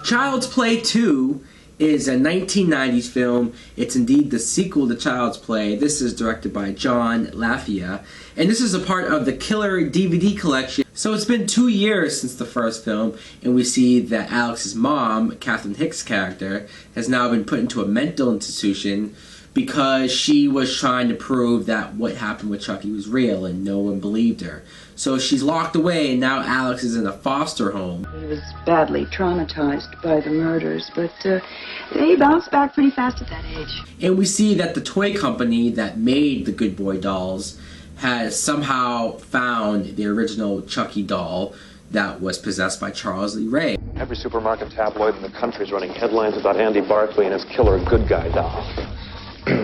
Child's Play 2 is a 1990s film. It's indeed the sequel to Child's Play. This is directed by John Lafia, and this is a part of the Killer DVD collection. So it's been 2 years since the first film, and we see that Alex's mom, Catherine Hick's character, has now been put into a mental institution because she was trying to prove that what happened with Chucky was real and no one believed her. So she's locked away, and now Alex is in a foster home. He was badly traumatized by the murders, but he bounced back pretty fast at that age. And we see that the toy company that made the Good Boy dolls has somehow found the original Chucky doll that was possessed by Charles Lee Ray. Every supermarket tabloid in the country is running headlines about Andy Barkley and his killer good guy doll.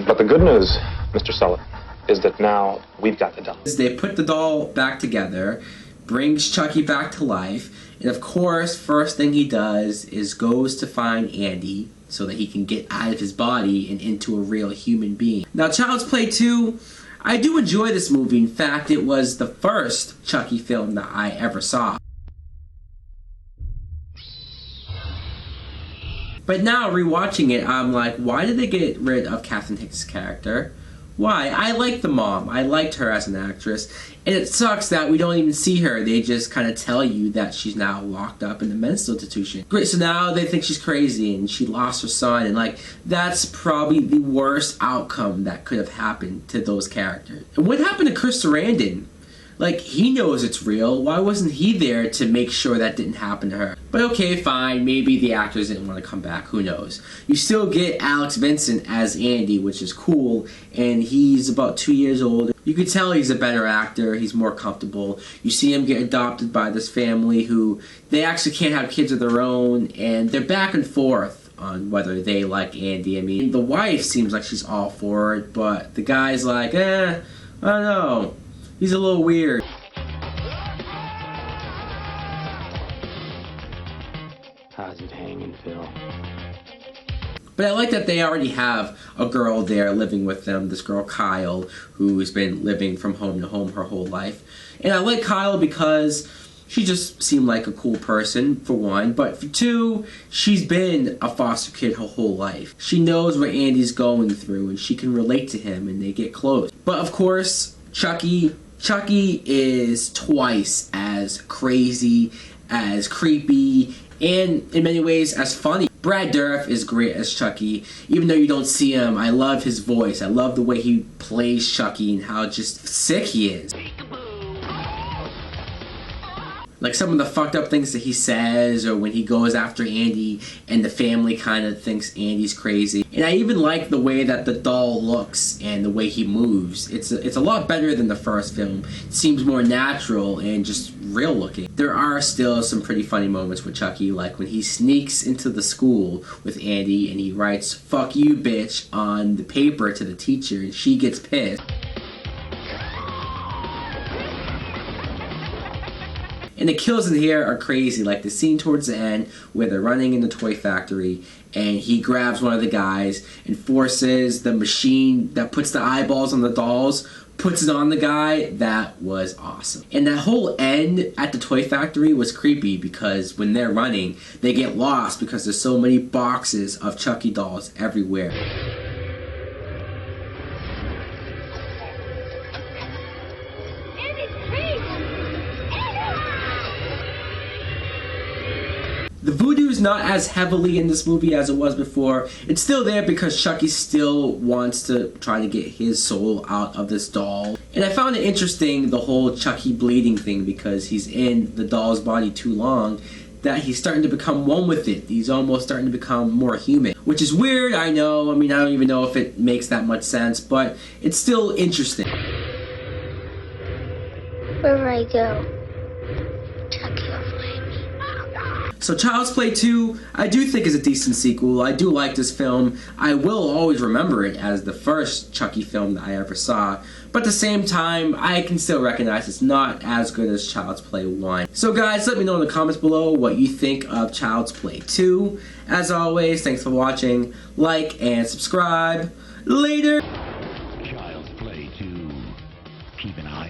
But the good news, Mr. Sullivan, is that now we've got the doll. They put the doll back together, brings Chucky back to life, and of course, first thing he does is goes to find Andy so that he can get out of his body and into a real human being. Now, Child's Play 2, I do enjoy this movie. In fact, it was the first Chucky film that I ever saw. But now, rewatching it, I'm like, why did they get rid of Catherine Hick's character? Why? I like the mom. I liked her as an actress. And it sucks that we don't even see her. They just kind of tell you that she's now locked up in the mental institution. Great, so now they think she's crazy and she lost her son. And like, that's probably the worst outcome that could have happened to those characters. And what happened to Chris Sarandon? Like, he knows it's real. Why wasn't he there to make sure that didn't happen to her? But okay, fine. Maybe the actors didn't want to come back. Who knows? You still get Alex Vincent as Andy, which is cool. And he's about 2 years old. You could tell he's a better actor. He's more comfortable. You see him get adopted by this family who, they actually can't have kids of their own. And they're back and forth on whether they like Andy. I mean, the wife seems like she's all for it. But the guy's like, I don't know. He's a little weird. How's it hanging, Phil? But I like that they already have a girl there living with them, this girl Kyle, who's been living from home to home her whole life. And I like Kyle because she just seemed like a cool person, for one. But for two, she's been a foster kid her whole life. She knows what Andy's going through, and she can relate to him, and they get close. But of course, Chucky is twice as crazy, as creepy, and in many ways as funny. Brad Dourif is great as Chucky. Even though you don't see him, I love his voice. I love the way he plays Chucky and how just sick he is. Like some of the fucked up things that he says, or when he goes after Andy and the family kind of thinks Andy's crazy. And I even like the way that the doll looks and the way he moves. It's a lot better than the first film. It seems more natural and just real looking. There are still some pretty funny moments with Chucky, like when he sneaks into the school with Andy and he writes "fuck you bitch" on the paper to the teacher and she gets pissed. And the kills in here are crazy, like the scene towards the end where they're running in the toy factory and he grabs one of the guys and forces the machine that puts the eyeballs on the dolls, puts it on the guy. That was awesome. And that whole end at the toy factory was creepy because when they're running, they get lost because there's so many boxes of Chucky dolls everywhere. The voodoo's not as heavily in this movie as it was before. It's still there because Chucky still wants to try to get his soul out of this doll. And I found it interesting, the whole Chucky bleeding thing, because he's in the doll's body too long, that he's starting to become one with it. He's almost starting to become more human. Which is weird, I know. I mean, I don't even know if it makes that much sense, but it's still interesting. Wherever I go, Chucky will find me. So Child's Play 2, I do think is a decent sequel. I do like this film. I will always remember it as the first Chucky film that I ever saw. But at the same time, I can still recognize it's not as good as Child's Play 1. So guys, let me know in the comments below what you think of Child's Play 2. As always, thanks for watching. Like and subscribe. Later! Child's Play 2. Keep an eye